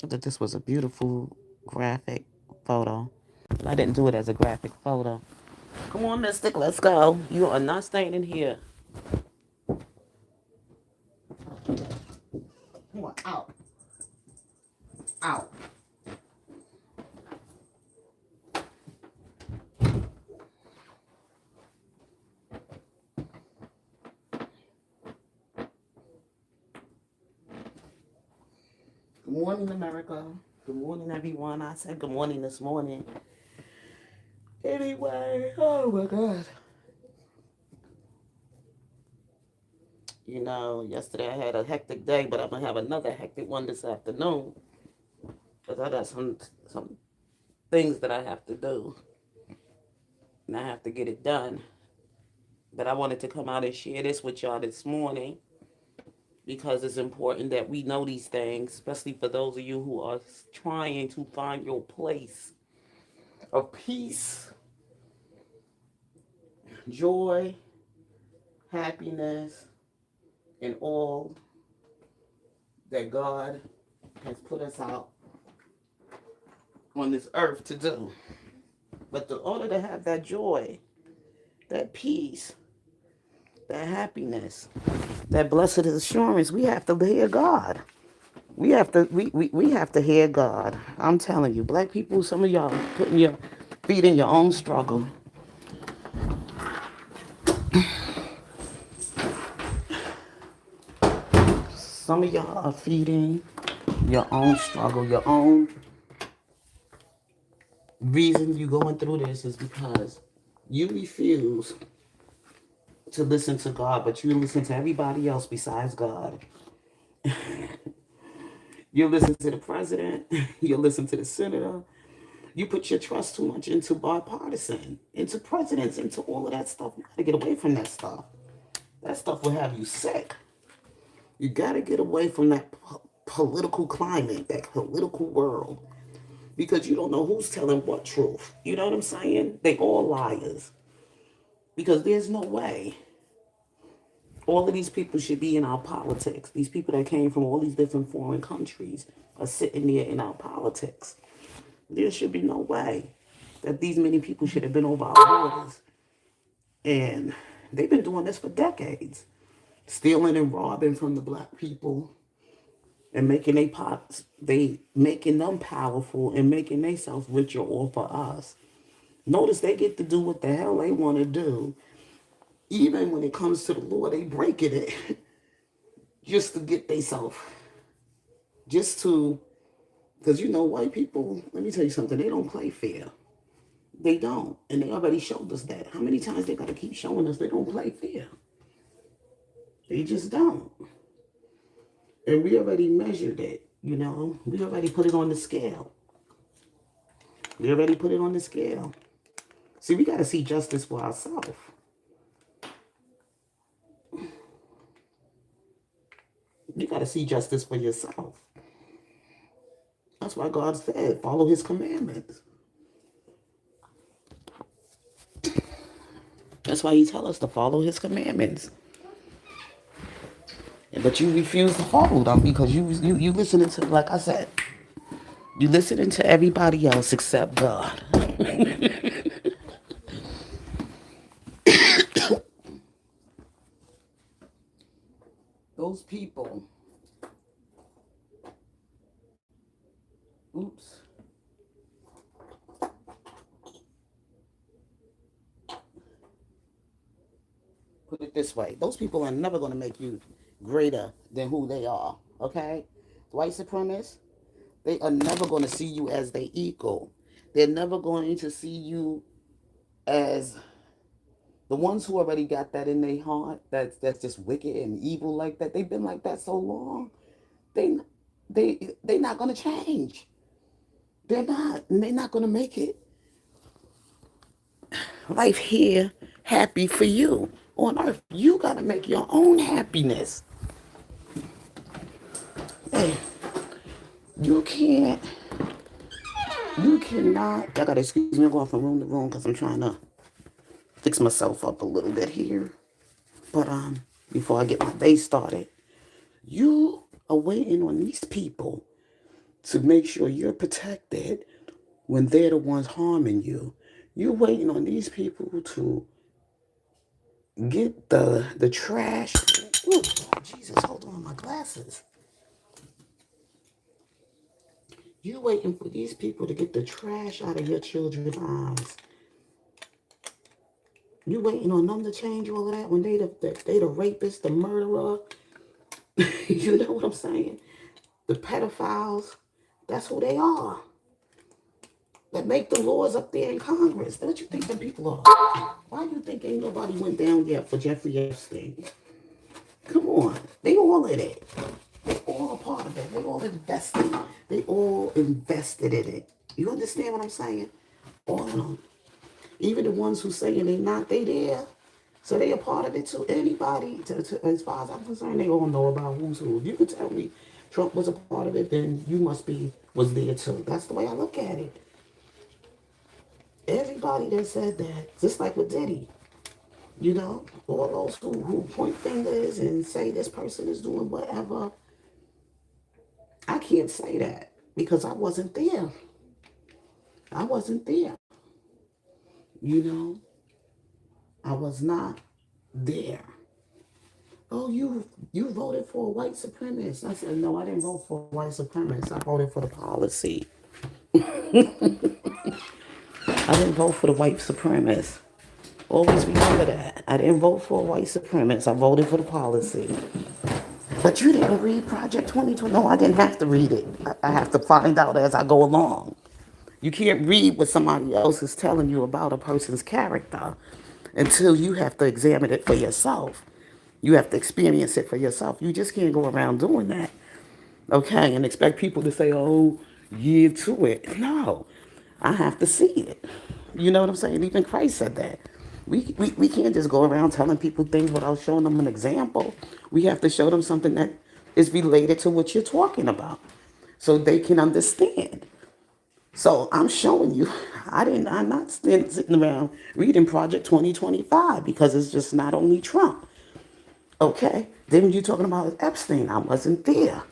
That this was a beautiful graphic photo. But I didn't do it as a graphic photo. Come on, Mystic, let's go. You are not staying in here. Come on, out. Out. Good morning, America. Good morning, everyone. I said good morning this morning. Anyway, oh my God. Yesterday I had a hectic day, but I'm gonna have another hectic one this afternoon because I got some things that I have to do, and I have to get it done. But I wanted to come out and share this with y'all this morning because it's important that we know these things, especially for those of you who are trying to find your place of peace, joy, happiness, and all that God has put us out on this earth to do. But in order to have that joy, that peace, that happiness, that blessed assurance, we have to hear God. We have to hear God. I'm telling you, black people, some of y'all putting your feet in your own struggle. Some of y'all are feeding your own struggle, your own reason you going through this is because you refuse to listen to God, but you listen to everybody else besides God. You listen to the president, you listen to the senator, you put your trust too much into bipartisan, into presidents, into all of that stuff. You gotta get away from that stuff. That stuff will have you sick. You gotta get away from that political climate, that political world, because you don't know who's telling what truth. You know what I'm saying? They all liars. Because there's no way all of these people should be in our politics. These people that came from all these different foreign countries are sitting there in our politics. There should be no way that these many people should have been over our borders. And they've been doing this for decades, stealing and robbing from the black people and making they making them powerful and making themselves richer off of us. Notice they get to do what the hell they want to do. Even when it comes to the law, they breaking it just to get themselves, just to, because white people, let me tell you something, they don't play fair. They don't. And they already showed us that. How many times they got to keep showing us they don't play fair? They just don't. And we already measured it. We already put it on the scale. We already put it on the scale. See, we got to see justice for ourselves. You got to see justice for yourself. That's why God said, follow his commandments. That's why he tells us to follow his commandments. But you refuse to follow them because you listening to, like I said, you listening to everybody else except God. Those people, oops. Put it this way. Those people are never going to make you greater than who they are. Okay? White supremacists, they are never going to see you as their equal. They're never going to see you as the ones who already got that in their heart. That's just wicked and evil like that. They've been like that so long. They they're not going to change. They're not. And they're not going to make it. life here happy for you on earth. You got to make your own happiness. Hey, you can't, you cannot. I got to excuse me, I'm going from room to room because I'm trying to fix myself up a little bit here. But before I get my day started, you are waiting on these people to make sure you're protected when they're the ones harming you. You're waiting on these people to get the trash. Ooh, Jesus, hold on, my glasses. You waiting for these people to get the trash out of your children's eyes. You waiting on them to change all of that when they the rapist, the murderer. You know what I'm saying? The pedophiles. That's who they are. That make the laws up there in Congress. What you think the people are? Why you think ain't nobody went down yet for Jeffrey Epstein? Come on. They all in it. They all a part of it. They all invested. They all invested in it. You understand what I'm saying? All of them. Even the ones who saying they not, they there. So they a part of it too. Anybody, as far as I'm concerned, they all know about who's who. If you could tell me Trump was a part of it, then you must be, was there too. That's the way I look at it. Everybody that said that, just like with Diddy, you know, all those who point fingers and say this person is doing whatever, I can't say that because I wasn't there. I wasn't there. You know, I was not there. Oh, you voted for a white supremacist. I said, no, I didn't vote for a white supremacist. I voted for the policy. I didn't vote for the white supremacist. Always remember that. I didn't vote for a white supremacist. I voted for the policy. But you didn't read Project 2020. No, I didn't have to read it. I have to find out as I go along. You can't read what somebody else is telling you about a person's character until you have to examine it for yourself. You have to experience it for yourself. You just can't go around doing that, okay, and expect people to say, oh, yeah, to it. No, I have to see it. You know what I'm saying? Even Christ said that. We can't just go around telling people things without showing them an example. We have to show them something that is related to what you're talking about so they can understand. So I'm showing you, I'm not sitting around reading Project 2025 because it's just not only Trump. Okay? Then you're talking about Epstein. I wasn't there.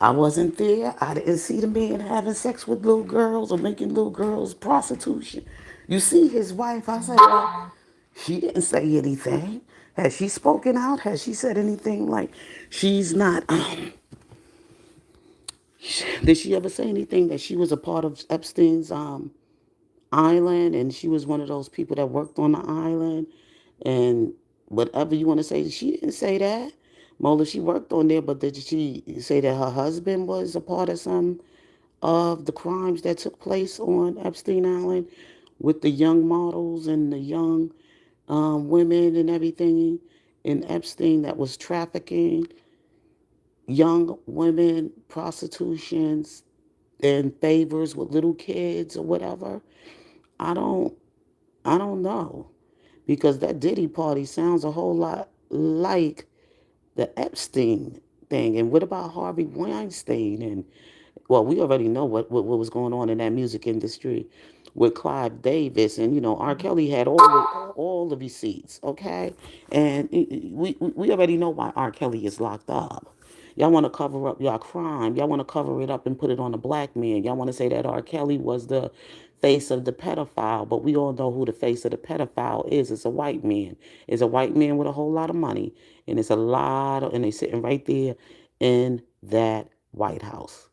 I wasn't there. I didn't see the man having sex with little girls or making little girls prostitution. You see his wife. I said, well, she didn't say anything. Has she spoken out? Has she said anything like she's not? Did she ever say anything that she was a part of Epstein's island and she was one of those people that worked on the island and whatever you want to say? She didn't say that. Mola, she worked on there, but did she say that her husband was a part of some of the crimes that took place on Epstein Island with the young models and the young women and everything in Epstein that was trafficking young women, prostitutions, and favors with little kids or whatever? I don't I don't know because that Diddy party sounds a whole lot like the Epstein thing. And what about Harvey Weinstein? And well, we already know what was going on in that music industry with Clive Davis, and R. Kelly had all the receipts, okay, and we already know why R. Kelly is locked up. Y'all want to cover up y'all crime. Y'all want to cover it up and put it on a black man. Y'all want to say that R. Kelly was the face of the pedophile, but we all know who the face of the pedophile is. It's a white man. It's a white man with a whole lot of money, and it's a lot of, and they sitting right there in that White House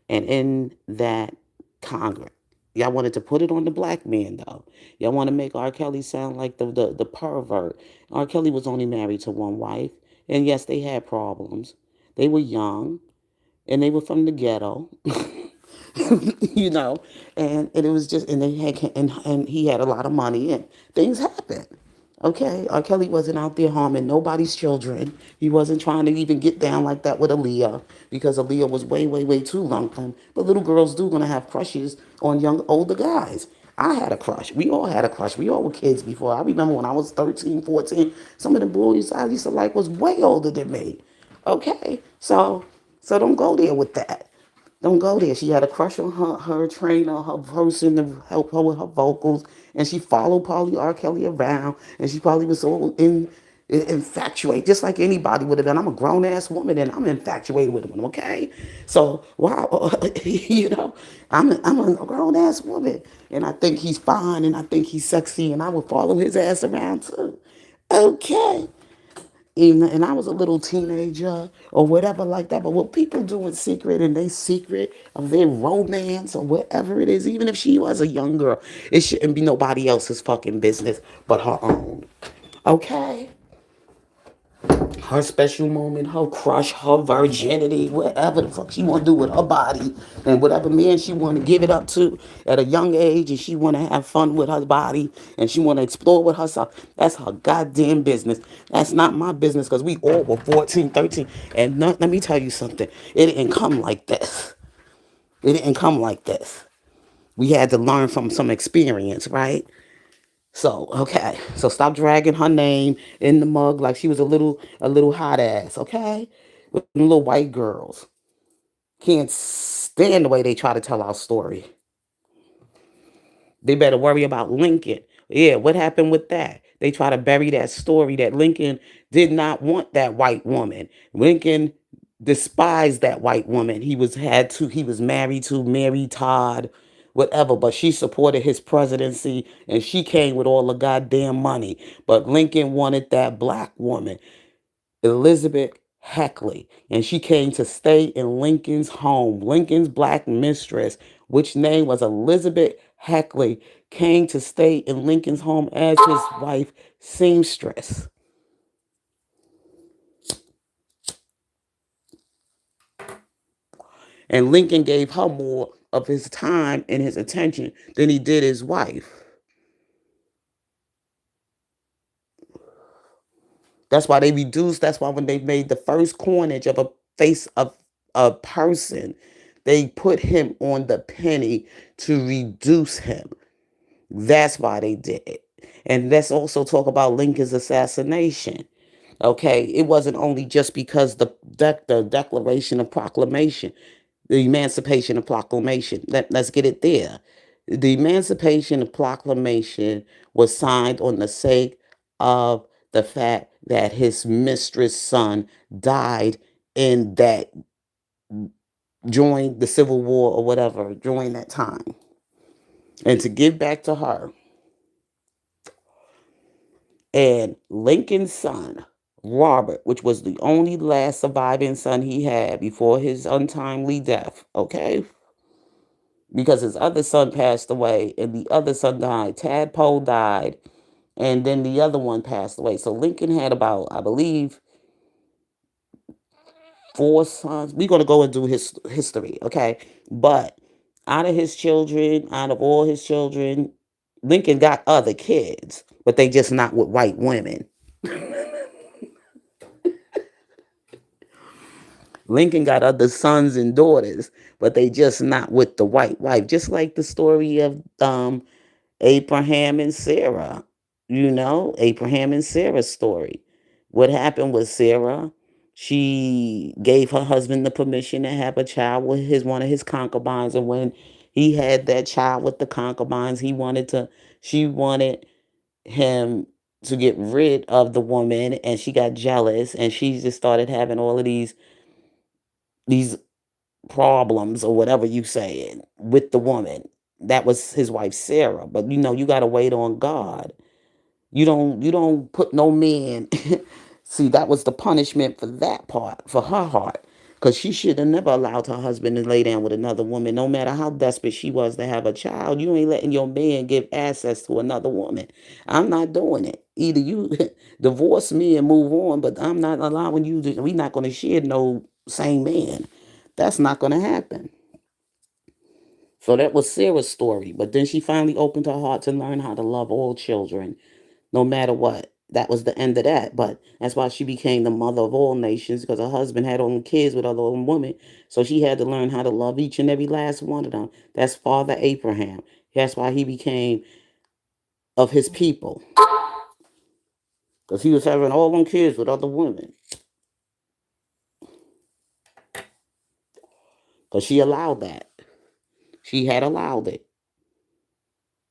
and in that Congress. Y'all wanted to put it on the black man, though. Y'all want to make R. Kelly sound like the pervert. R. Kelly was only married to one wife. And yes, they had problems. They were young and they were from the ghetto, you know, and it was just, and they had, and he had a lot of money and things happened. Okay, R. Kelly wasn't out there harming nobody's children. He wasn't trying to even get down like that with Aaliyah because Aaliyah was way, way, way too young for him. But little girls do gonna have crushes on young, older guys. I had a crush. We all had a crush. We all were kids before. I remember when I was 13, 14. Some of the boys I used to like was way older than me. Okay? So don't go there with that. Don't go there. She had a crush on her trainer, her person to help her with her vocals, and she followed probably R. Kelly around, and she probably was so infatuated, just like anybody would have been. I'm a grown ass woman, and I'm infatuated with him. Okay, so wow, I'm a grown ass woman, and I think he's fine, and I think he's sexy, and I would follow his ass around too. Okay, and I was a little teenager or whatever like that. But what people do in secret and they secret of their romance or whatever it is, even if she was a young girl, it shouldn't be nobody else's fucking business but her own. Okay? Her special moment, her crush, her virginity, whatever the fuck she want to do with her body, and whatever man she want to give it up to at a young age, and she want to have fun with her body, and she want to explore with herself. That's her goddamn business. That's not my business because we all were 14, 13. And let me tell you something. It didn't come like this. It didn't come like this. We had to learn from some experience, right? So, okay. So stop dragging her name in the mug like she was a little hot ass, okay? With them little white girls. Can't stand the way they try to tell our story. They better worry about Lincoln. Yeah, what happened with that? They try to bury that story that Lincoln did not want that white woman. Lincoln despised that white woman. He was married to Mary Todd, whatever, but she supported his presidency and she came with all the goddamn money. But Lincoln wanted that black woman. Elizabeth Heckley, and she came to stay in Lincoln's home. Lincoln's black mistress, which name was Elizabeth Heckley, came to stay in Lincoln's home as his wife, seamstress. And Lincoln gave her more of his time and his attention than he did his wife. That's why when they made the first coinage of a face of a person, they put him on the penny to reduce him. That's why they did it. And let's also talk about Lincoln's assassination. Okay, it wasn't only just because the Declaration of Proclamation, the Emancipation of Proclamation. Let's get it there. The Emancipation of Proclamation was signed on the sake of the fact that his mistress' son died in that during the Civil War or whatever during that time, and to give back to her. And Lincoln's son, Robert, which was the only last surviving son he had before his untimely death, okay? Because his other son passed away and the other son died. Tadpole died, and then the other one passed away. So Lincoln had about, I believe, four sons. We're going to go and do his history, okay? But out of all his children, Lincoln got other kids, but they just not with white women. Lincoln got other sons and daughters, but they just not with the white wife. Just like the story of Abraham and Sarah. Abraham and Sarah's story. What happened with Sarah? She gave her husband the permission to have a child with his one of his concubines, and when he had that child with the concubines, she wanted him to get rid of the woman, and she got jealous, and she just started having all of these problems or whatever you saying with the woman. That was his wife Sarah. But you gotta wait on God. You don't put no man. See, that was the punishment for that part, for her heart. Because she should have never allowed her husband to lay down with another woman, no matter how desperate she was to have a child. You ain't letting your man give access to another woman. I'm not doing it. Either you divorce me and move on, but I'm not allowing you to, we're not going to share no same man. That's not going to happen. So that was Sarah's story. But then she finally opened her heart to learn how to love all children, no matter what. That was the end of that. But that's why she became the mother of all nations, because her husband had only kids with other women. So she had to learn how to love each and every last one of them. That's Father Abraham. That's why he became of his people. Because he was having all them kids with other women. Because she allowed that. She had allowed it.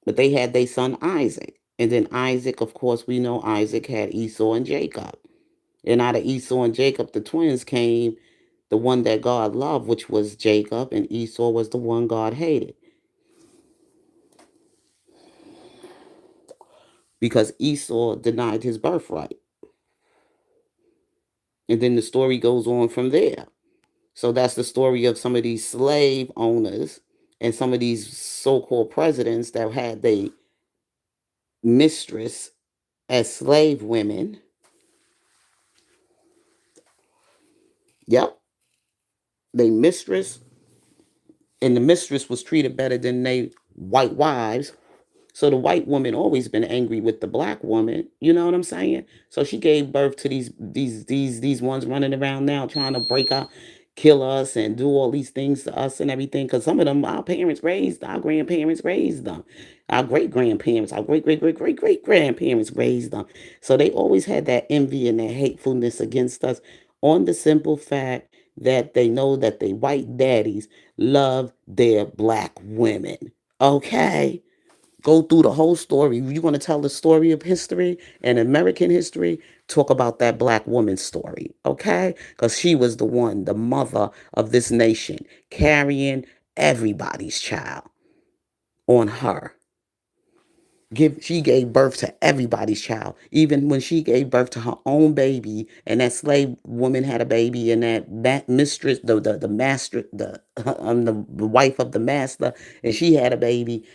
But they had their son Isaac. And then Isaac, of course, we know Isaac had Esau and Jacob. And out of Esau and Jacob, the twins came the one that God loved, which was Jacob, and Esau was the one God hated. Because Esau denied his birthright. And then the story goes on from there. So that's the story of some of these slave owners and some of these so-called presidents that had their mistress as slave women. Yep, they mistress, and the mistress was treated better than they white wives. So the white woman always been angry with the black woman. You know what I'm saying? So she gave birth to these ones running around now trying to break out, kill us, and do all these things to us and everything. Because some of them, our parents raised, our grandparents raised them, our great grandparents, our great grandparents raised them. So they always had that envy and that hatefulness against us on the simple fact that they know that the white daddies love their black women. Okay, go through the whole story. You want to tell the story of history and American history, talk about that black woman's story, okay? Because she was the one, the mother of this nation, carrying everybody's child on her. She gave birth to everybody's child, even when she gave birth to her own baby, and that slave woman had a baby, and that mistress, the master, the wife of the master, and she had a baby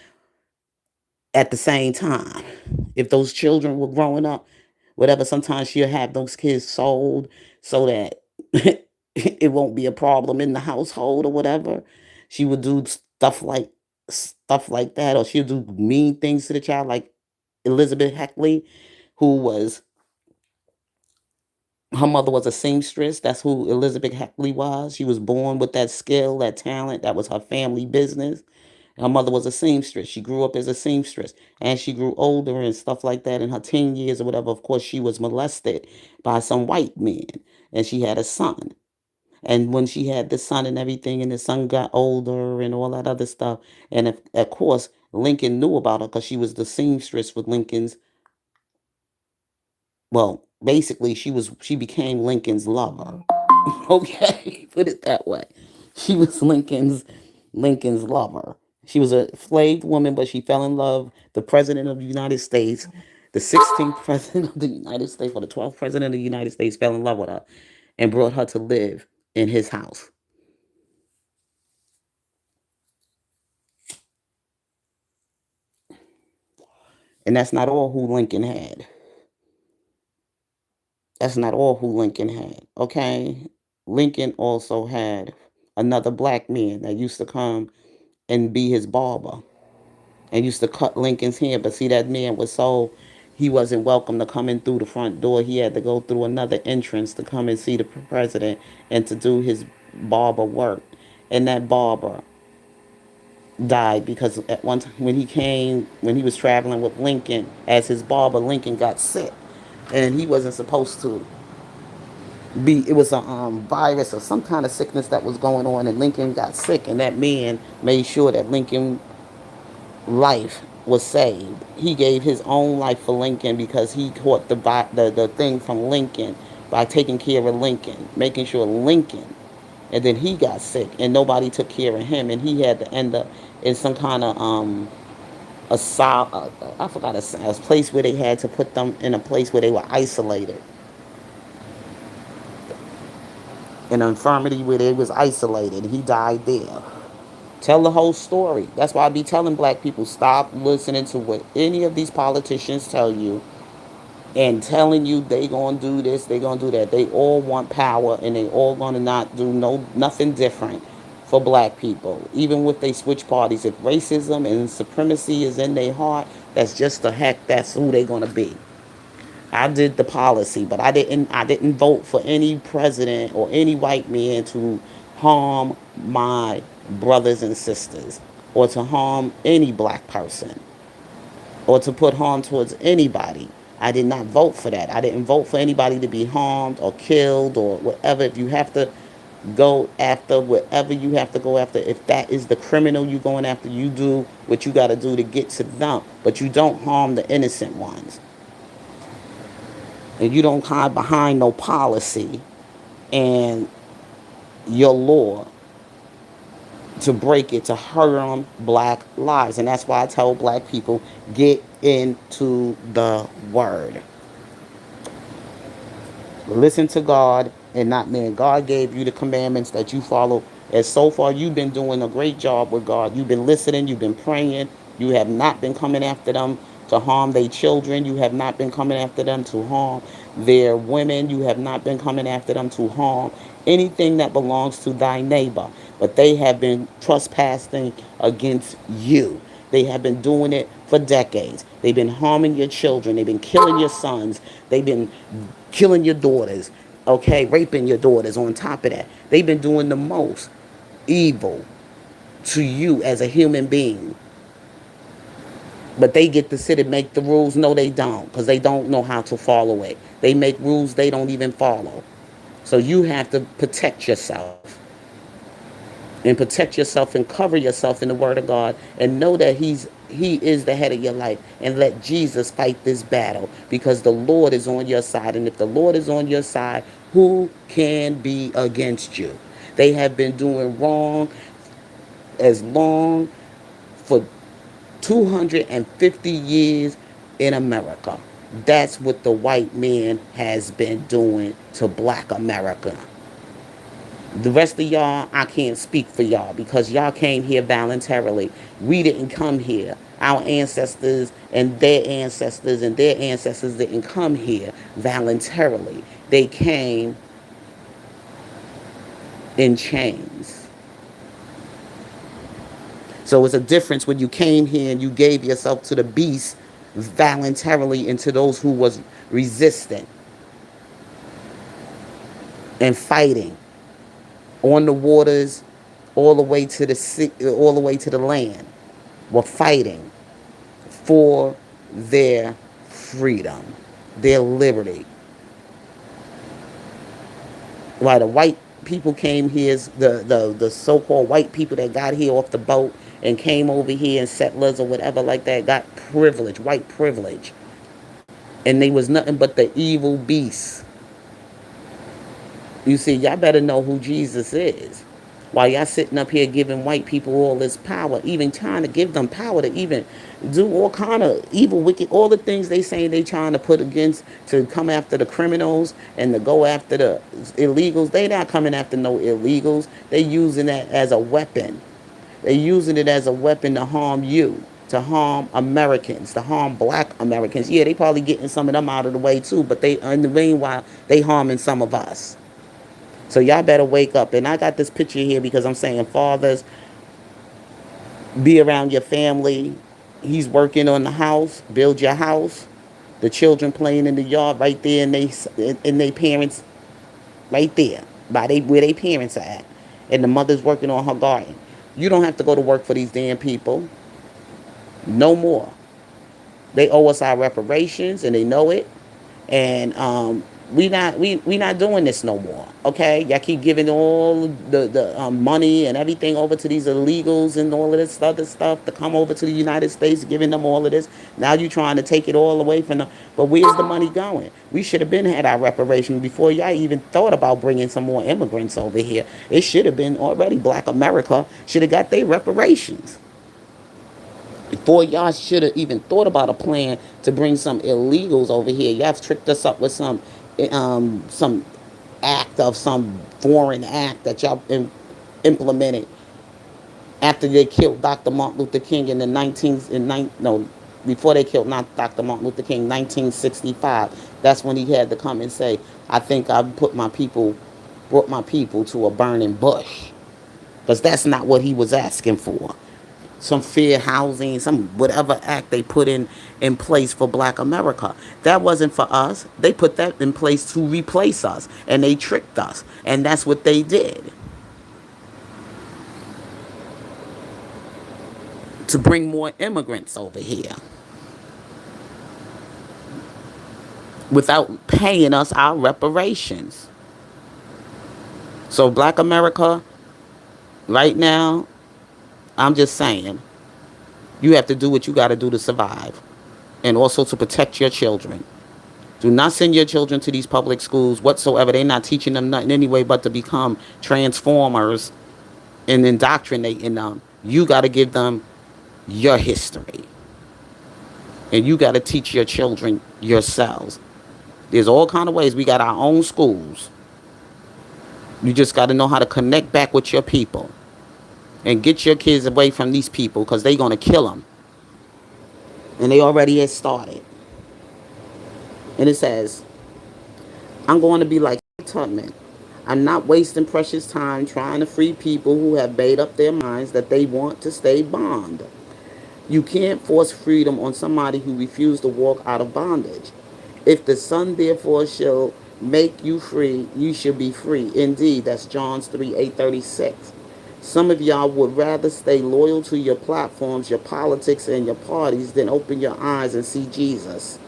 at the same time. If those children were growing up, whatever, sometimes she'll have those kids sold so that it won't be a problem in the household or whatever. She would do stuff like that, or she'll do mean things to the child, like Elizabeth Heckley, who was her mother was a seamstress. That's who Elizabeth Heckley was. She was born with that skill, that talent. That was her family business. Her mother was a seamstress. She grew up as a seamstress. As she grew older and stuff like that in her teen years or whatever, of course, she was molested by some white men. And she had a son. And when she had the son and everything, and the son got older and all that other stuff, and of course, Lincoln knew about her because she was the seamstress with Lincoln's, well, basically she became Lincoln's lover. Okay, put it that way. She was Lincoln's lover. She was a slave woman, but she fell in love. The president of the United States, the 16th president of the United States, or the 12th president of the United States, fell in love with her and brought her to live in his house. And that's not all who Lincoln had. That's not all who Lincoln had. Okay, Lincoln also had another black man that used to come and be his barber and used to cut Lincoln's hair. But see, that man was so, he wasn't welcome to come in through the front door. He had to go through another entrance to come and see the president and to do his barber work. And that barber died because at one time when he came, when he was traveling with Lincoln as his barber, Lincoln got sick. And he wasn't supposed to be, it was a virus or some kind of sickness that was going on, and Lincoln got sick, and that man made sure that Lincoln life was saved. He gave his own life for Lincoln because he caught the thing from Lincoln by taking care of Lincoln, making sure Lincoln, and then he got sick and nobody took care of him, and he had to end up in some kind of I forgot a place where they had to put them in a place where they were isolated, an infirmity where they was isolated. He died there. Tell the whole story. That's why I be telling black people, stop listening to what any of these politicians tell you and telling you they gonna do this, they gonna do that. They all want power, and they all gonna not do nothing different for black people. Even with they switch parties, if racism and supremacy is in their heart, that's just the heck. That's who they gonna be. I did the policy, but I didn't vote for any president or any white man to harm my brothers and sisters. or to harm any black person or to put harm towards anybody. I did not vote for that. I didn't vote for anybody to be harmed or killed or whatever. If you have to go after whatever you have to go after, if that is the criminal you going after, you do what you got to do to get to them. But you don't harm the innocent ones. And you don't hide behind no policy and your law to break it, to harm black lives. And that's why I tell black people, get into the word. Listen to God and not man. God gave you the commandments that you follow. And so far, you've been doing a great job with God. You've been listening. You've been praying. You have not been coming after them to harm their children. You have not been coming after them to harm their women. You have not been coming after them to harm anything that belongs to thy neighbor. But they have been trespassing against you. They have been doing it for decades. They've been harming your children. They've been killing your sons. They've been killing your daughters. Okay, raping your daughters on top of that. They've been doing the most evil to you as a human being. But they get to sit and make the rules. No, they don't, because they don't know how to follow it. They make rules they don't even follow. So you have to protect yourself. And protect yourself and cover yourself in the word of God and know that he is the head of your life, and let Jesus fight this battle, because the Lord is on your side. And if the Lord is on your side, who can be against you? They have been doing wrong as long for 250 years in America. That's what the white man has been doing to black America. The rest of y'all, I can't speak for y'all, because y'all came here voluntarily. We didn't come here. Our ancestors and their ancestors didn't come here voluntarily. They came in chains. So it's a difference when you came here and you gave yourself to the beast voluntarily, and to those who was resistant and fighting on the waters, all the way to the sea, all the way to the land, were fighting for their freedom, their liberty. While the white people came here, the so-called white people that got here off the boat and came over here, and settlers or whatever like that, got privilege, white privilege. And they was nothing but the evil beasts. You see, y'all better know who Jesus is. While y'all sitting up here giving white people all this power, even trying to give them power to even do all kind of evil, wicked, all the things they saying they trying to put against, to come after the criminals and to go after the illegals. They not coming after no illegals. They using that as a weapon. They using it as a weapon to harm you, to harm Americans, to harm black Americans. Yeah, they probably getting some of them out of the way too, but they, in the meanwhile, they harming some of us. So y'all better wake up. And I got this picture here because I'm saying, fathers, be around your family. He's working on the house. Build your house. The children playing in the yard right there, and they parents right there by they where they parents are at, and the mother's working on her garden. You don't have to go to work for these damn people no more. They owe us our reparations, and they know it. And we not doing this no more. Okay, y'all keep giving all the money and everything over to these illegals and all of this other stuff to come over to the United States, giving them all of this. Now you trying to take it all away from them. But where's the money going? We should have been had our reparations before y'all even thought about bringing some more immigrants over here. It should have been already. Black America should have got their reparations before y'all should have even thought about a plan to bring some illegals over here. Y'all have tricked us up with some act of some foreign act that y'all implemented after they killed Dr. Martin Luther King in the 19th in no before they killed not Dr. Martin Luther King, 1965. That's when he had to come and say, I think I brought my people to a burning bush. Because that's not what he was asking for. Some fair housing, some whatever act they put in place for black America. That wasn't for us. They put that in place to replace us, and they tricked us. And that's what they did. to bring more immigrants over here without paying us our reparations. So, Black America, right now, I'm just saying, you have to do what you got to do to survive and also to protect your children. Do not send your children to these public schools whatsoever. They're not teaching them nothing anyway but to become transformers and indoctrinating them. You got to give them your history. And you got to teach your children yourselves. There's all kind of ways. We got our own schools. You just got to know how to connect back with your people and get your kids away from these people because they're going to kill them. And they already had started. And it says, I'm going to be like Tubman. I'm not wasting precious time trying to free people who have made up their minds that they want to stay bound. You can't force freedom on somebody who refused to walk out of bondage. If the Son therefore shall make you free, you shall be free. Indeed, that's John 3:8-36. Some of y'all would rather stay loyal to your platforms, your politics, and your parties than open your eyes and see Jesus.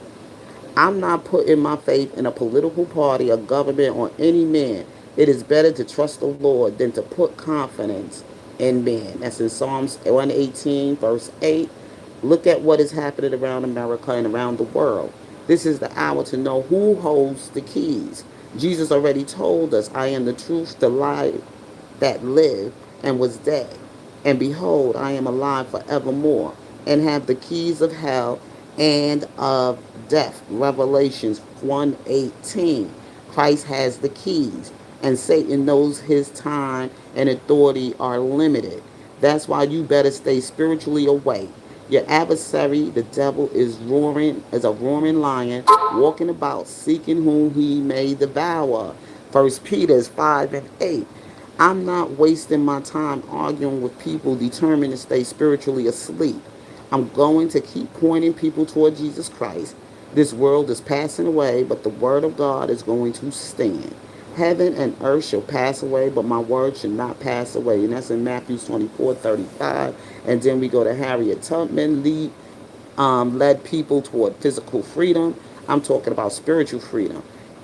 I'm not putting my faith in a political party, a government, or any man. It is better to trust the Lord than to put confidence in man. That's in Psalms 118, verse 8. Look at what is happening around America and around the world. This is the hour to know who holds the keys. Jesus already told us, I am the truth, the life that lived and was dead. And behold, I am alive forevermore, and have the keys of hell and of death. Revelations 1:18. Christ has the keys, and Satan knows his time and authority are limited. That's why you better stay spiritually awake. Your adversary, the devil, is a roaring lion, walking about seeking whom he may devour. First Peter 5:8. I'm not wasting my time arguing with people determined to stay spiritually asleep. I'm going to keep pointing people toward Jesus Christ. This world is passing away, but the word of God is going to stand. Heaven and earth shall pass away, but my word shall not pass away. And that's in Matthew 24:35. And then we go to Harriet Tubman, led people toward physical freedom. I'm talking about spiritual freedom.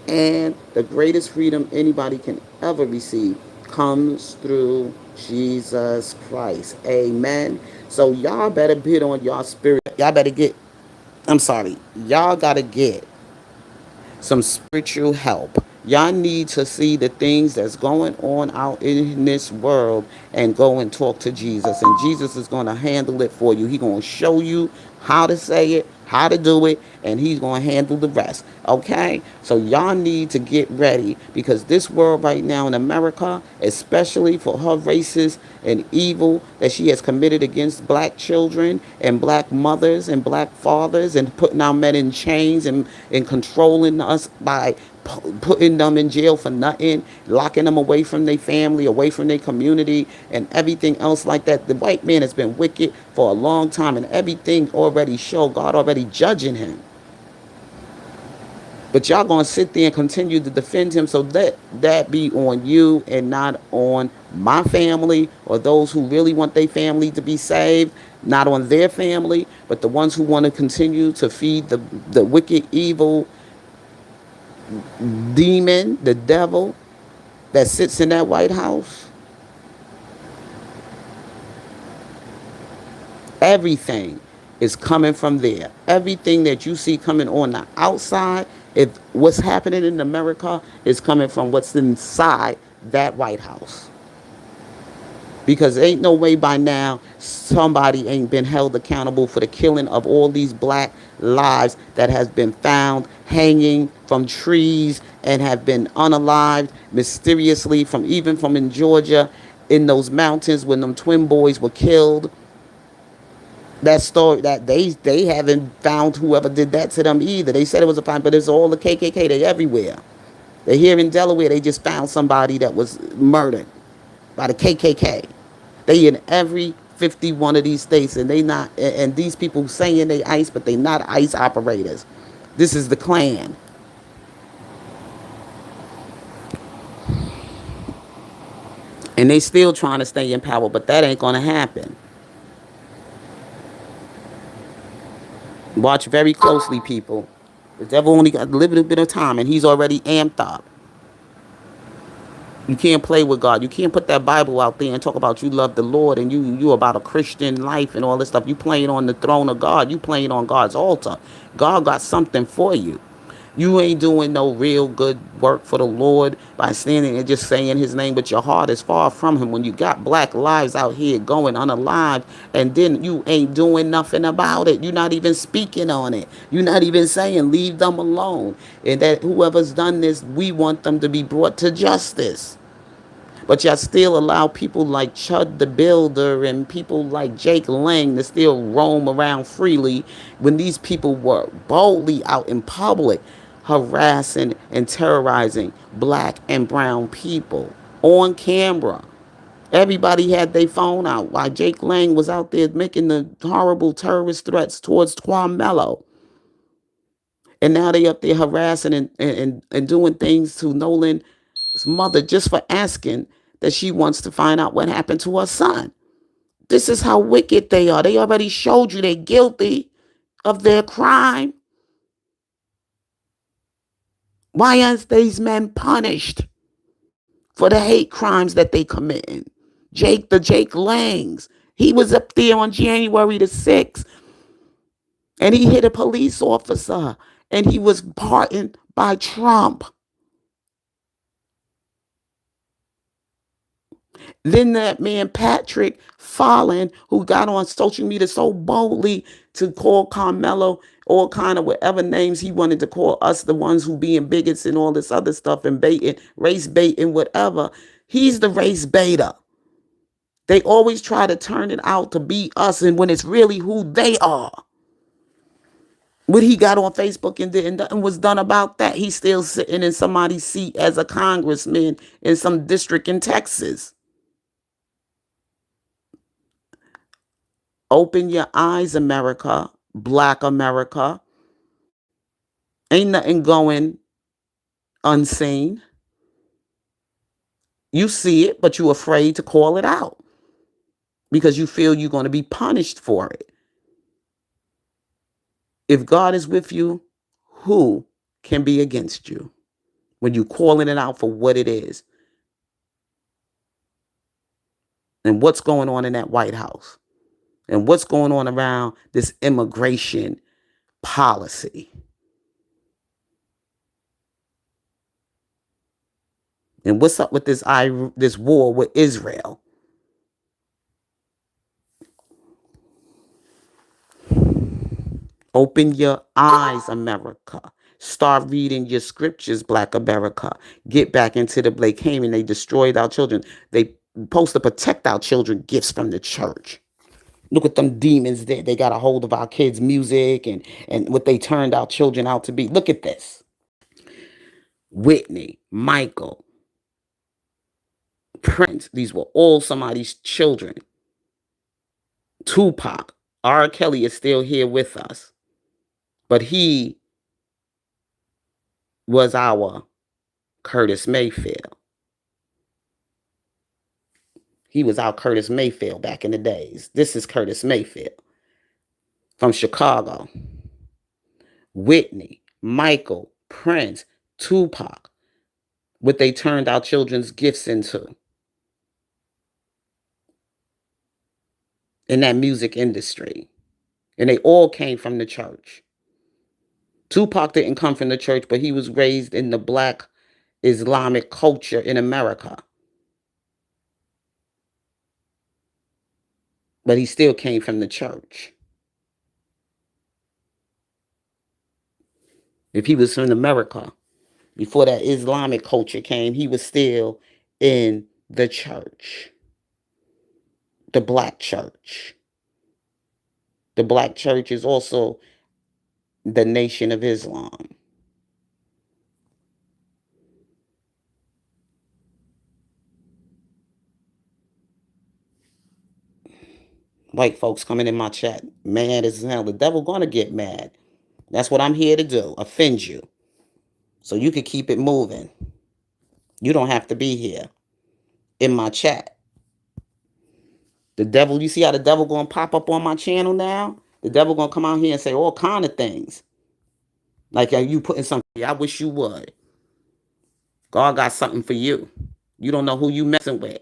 And the greatest freedom anybody can ever receive comes through Jesus Christ. Amen. So y'all better bid on y'all spirit. Y'all got to get some spiritual help. Y'all need to see the things that's going on out in this world and go and talk to Jesus. And Jesus is going to handle it for you. He's going to show you how to say it, how to do it, and he's going to handle the rest. Okay? So y'all need to get ready because this world right now in America, especially for her racist and evil that she has committed against black children and black mothers and black fathers and putting our men in chains and controlling us by putting them in jail for nothing, locking them away from their family, away from their community, and everything else like that. The white man has been wicked for a long time, and everything already showed God already judging him. But y'all gonna sit there and continue to defend him, so let that be on you and not on my family or those who really want their family to be saved. Not on their family, but the ones who want to continue to feed the wicked, evil demon, the devil that sits in that White House. Everything is coming from there. Everything that you see coming on the outside, if what's happening in America is coming from what's inside that White House. Because ain't no way by now somebody ain't been held accountable for the killing of all these black lives that has been found hanging from trees and have been unalived mysteriously from even from in Georgia in those mountains when them twin boys were killed. That story that they haven't found whoever did that to them either. They said it was a fine, but it's all the KKK. They everywhere. They're here in Delaware. They just found somebody that was murdered by the KKK. They in every 51 of these states, and they not. And these people saying they ICE, but they not ICE operators. This is the Klan, and they still trying to stay in power, but that ain't gonna happen. Watch very closely, people. The devil only got a little bit of time, and he's already amped up. You can't play with God. You can't put that Bible out there and talk about you love the Lord and you about a Christian life and all this stuff. You playing on the throne of God. You playing on God's altar. God got something for you. You ain't doing no real good work for the Lord by standing and just saying his name, but your heart is far from him. When you got black lives out here going unalive, and then you ain't doing nothing about it. You're not even speaking on it. You're not even saying leave them alone. And that whoever's done this, we want them to be brought to justice. But y'all still allow people like Chud the Builder and people like Jake Lang to still roam around freely when these people were boldly out in public harassing and terrorizing black and brown people on camera. Everybody had their phone out while Jake Lang was out there making the horrible terrorist threats towards Mello. And now they up there harassing and doing things to Nolan's mother just for asking that she wants to find out what happened to her son. This is how wicked they are. They already showed you they're guilty of their crime. Why aren't these men punished for the hate crimes that they committing? Jake Langs, he was up there on January the 6th and he hit a police officer and he was pardoned by Trump. Then that man Patrick Fallon, who got on social media so boldly to call Carmelo all kind of whatever names he wanted to call us, the ones who being bigots and all this other stuff and baiting, race baiting, whatever. He's the race baiter. They always try to turn it out to be us, and when it's really who they are. What he got on Facebook and did and was done about that, he's still sitting in somebody's seat as a congressman in some district in Texas. Open your eyes, America, Black America. Ain't nothing going unseen. You see it, but you're afraid to call it out because you feel you're going to be punished for it. If God is with you, who can be against you when you're calling it out for what it is? And what's going on in that White House? And what's going on around this immigration policy? And what's up with this war with Israel? Open your eyes, America. Start reading your scriptures, Black America. Get back into the Blake Haman. They destroyed our children. They supposed to protect our children gifts from the church. Look at them demons there. They got a hold of our kids' music and what they turned our children out to be. Look at this. Whitney, Michael, Prince. These were all somebody's children. Tupac. R. Kelly is still here with us. But he was our Curtis Mayfield. He was our Curtis Mayfield back in the days. This is Curtis Mayfield from Chicago. Whitney, Michael, Prince, Tupac, what they turned our children's gifts into in that music industry. And they all came from the church. Tupac didn't come from the church, but he was raised in the Black Islamic culture in America. But he still came from the church. If he was from America, before that Islamic culture came, he was still in the church. The Black church. The Black church is also the Nation of Islam. White folks coming in my chat, mad as hell. The devil gonna get mad. That's what I'm here to do, offend you. So you can keep it moving. You don't have to be here in my chat. The devil, you see how the devil gonna pop up on my channel now? The devil gonna come out here and say all kind of things. Like you putting something, I wish you would. God got something for you. You don't know who you messing with.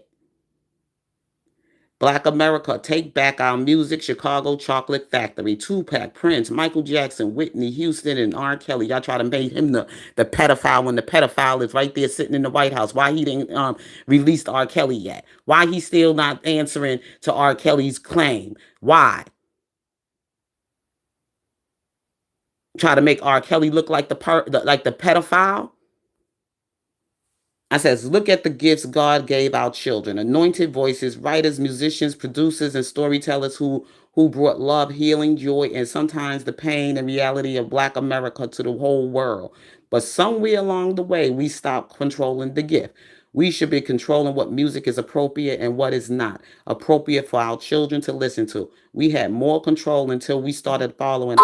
Black America, take back our music. Chicago Chocolate Factory, Tupac, Prince, Michael Jackson, Whitney Houston, and R. Kelly. Y'all try to make him the pedophile when the pedophile is right there sitting in the White House. Why he didn't release R. Kelly yet? Why he still not answering to R. Kelly's claim? Why? Try to make R. Kelly look like like the pedophile? I says, look at the gifts God gave our children. Anointed voices, writers, musicians, producers, and storytellers who brought love, healing, joy, and sometimes the pain and reality of Black America to the whole world. But somewhere along the way, we stopped controlling the gift. We should be controlling what music is appropriate and what is not appropriate for our children to listen to. We had more control until we started following,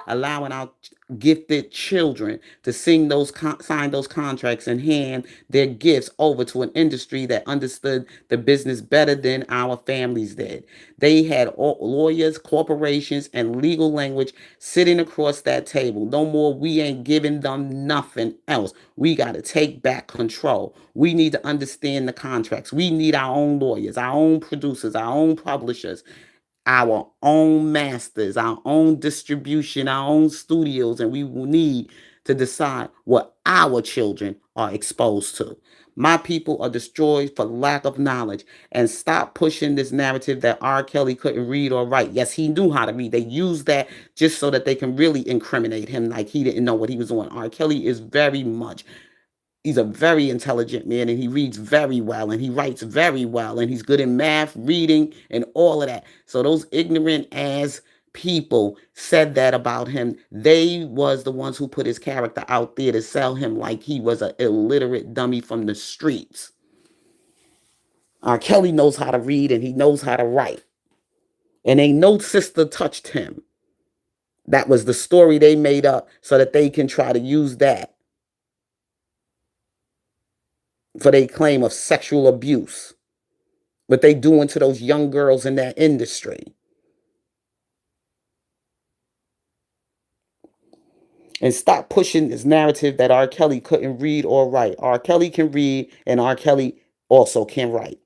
allowing our gifted children to sign those contracts and hand their gifts over to an industry that understood the business better than our families did. They had lawyers, corporations, and legal language sitting across that table. No more, we ain't giving them nothing else. We got to take back control. We need to understand the contracts. We need our own lawyers, our own producers, our own publishers, our own masters, our own distribution, our own studios, and we will need to decide what our children are exposed to. My people are destroyed for lack of knowledge. And stop pushing this narrative that R. Kelly couldn't read or write. Yes, he knew how to read. They use that just so that they can really incriminate him like he didn't know what he was doing. R. Kelly is very much, he's a very intelligent man, and he reads very well, and he writes very well, and he's good in math, reading, and all of that. So those ignorant ass people said that about him. They was the ones who put his character out there to sell him like he was an illiterate dummy from the streets. Kelly knows how to read, and he knows how to write, and ain't no sister touched him. That was the story they made up so that they can try to use that for their claim of sexual abuse. What they doing to those young girls in that industry. And stop pushing this narrative that R. Kelly couldn't read or write. R. Kelly can read, and R. Kelly also can write.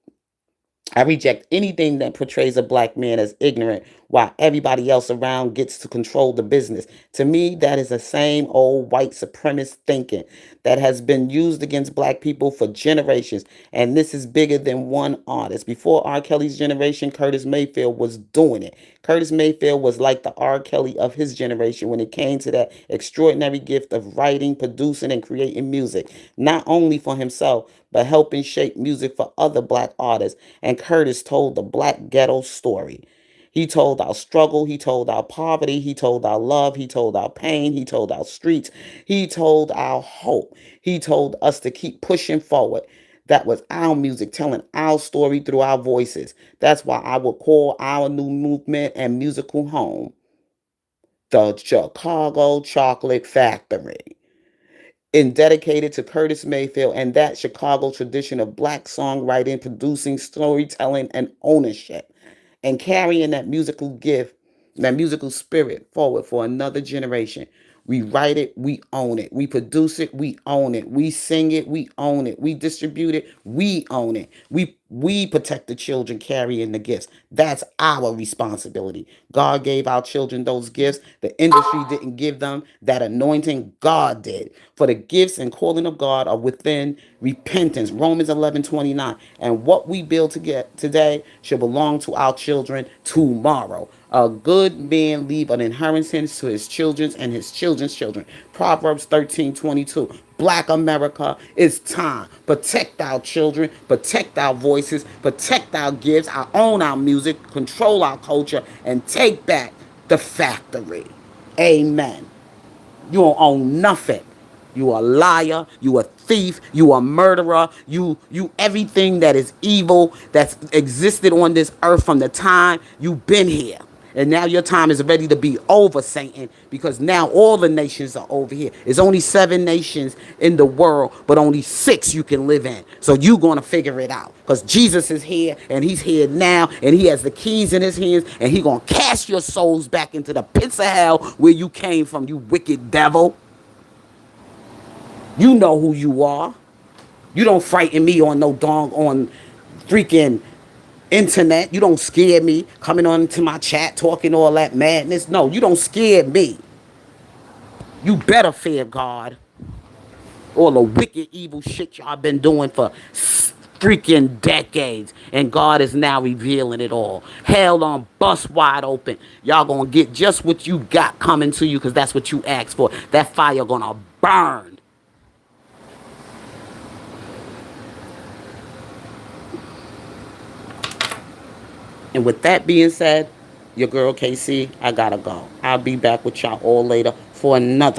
I reject anything that portrays a black man as ignorant while everybody else around gets to control the business. To me, that is the same old white supremacist thinking that has been used against black people for generations. And this is bigger than one artist. Before R. Kelly's generation, Curtis Mayfield was doing it. Curtis Mayfield was like the R. Kelly of his generation when it came to that extraordinary gift of writing, producing, and creating music, not only for himself, but helping shape music for other black artists. And Curtis told the black ghetto story. He told our struggle, he told our poverty, he told our love, he told our pain, he told our streets, he told our hope. He told us to keep pushing forward. That was our music, telling our story through our voices. That's why I would call our new movement and musical home the Chicago Chocolate Factory, and dedicated to Curtis Mayfield and that Chicago tradition of black songwriting, producing, storytelling, and ownership, and carrying that musical gift, that musical spirit forward for another generation. We write it, we own it. We produce it, we own it. We sing it, we own it. We distribute it, we own it. We protect the children carrying the gifts. That's our responsibility. God gave our children those gifts. The industry didn't give them that anointing. God did. For the gifts and calling of God are within repentance. Romans 11:29. And what we build to get today should belong to our children tomorrow. A good man leave an inheritance to his children and his children's children. Proverbs 13:22. Black America, it's time. Protect our children, protect our voices, protect our gifts, own our music, control our culture, and take back the factory. Amen. You don't own nothing. You a liar, you a thief, you a murderer, you everything that is evil that's existed on this earth from the time you've been here. And now your time is ready to be over, Satan, because now all the nations are over here. There's only 7 nations in the world, but only 6 you can live in. So you're going to figure it out, because Jesus is here, and he's here now, and he has the keys in his hands, and he's going to cast your souls back into the pits of hell where you came from, you wicked devil. You know who you are. You don't frighten me on no dong on freaking internet. You don't scare me coming on to my chat talking all that madness. No, you don't scare me. You better fear God. All the wicked, evil shit y'all been doing for freaking decades. And God is now revealing it all. Hell on bust wide open. Y'all gonna get just what you got coming to you, because that's what you asked for. That fire gonna burn. And with that being said, your girl KC, I gotta go. I'll be back with y'all all later for another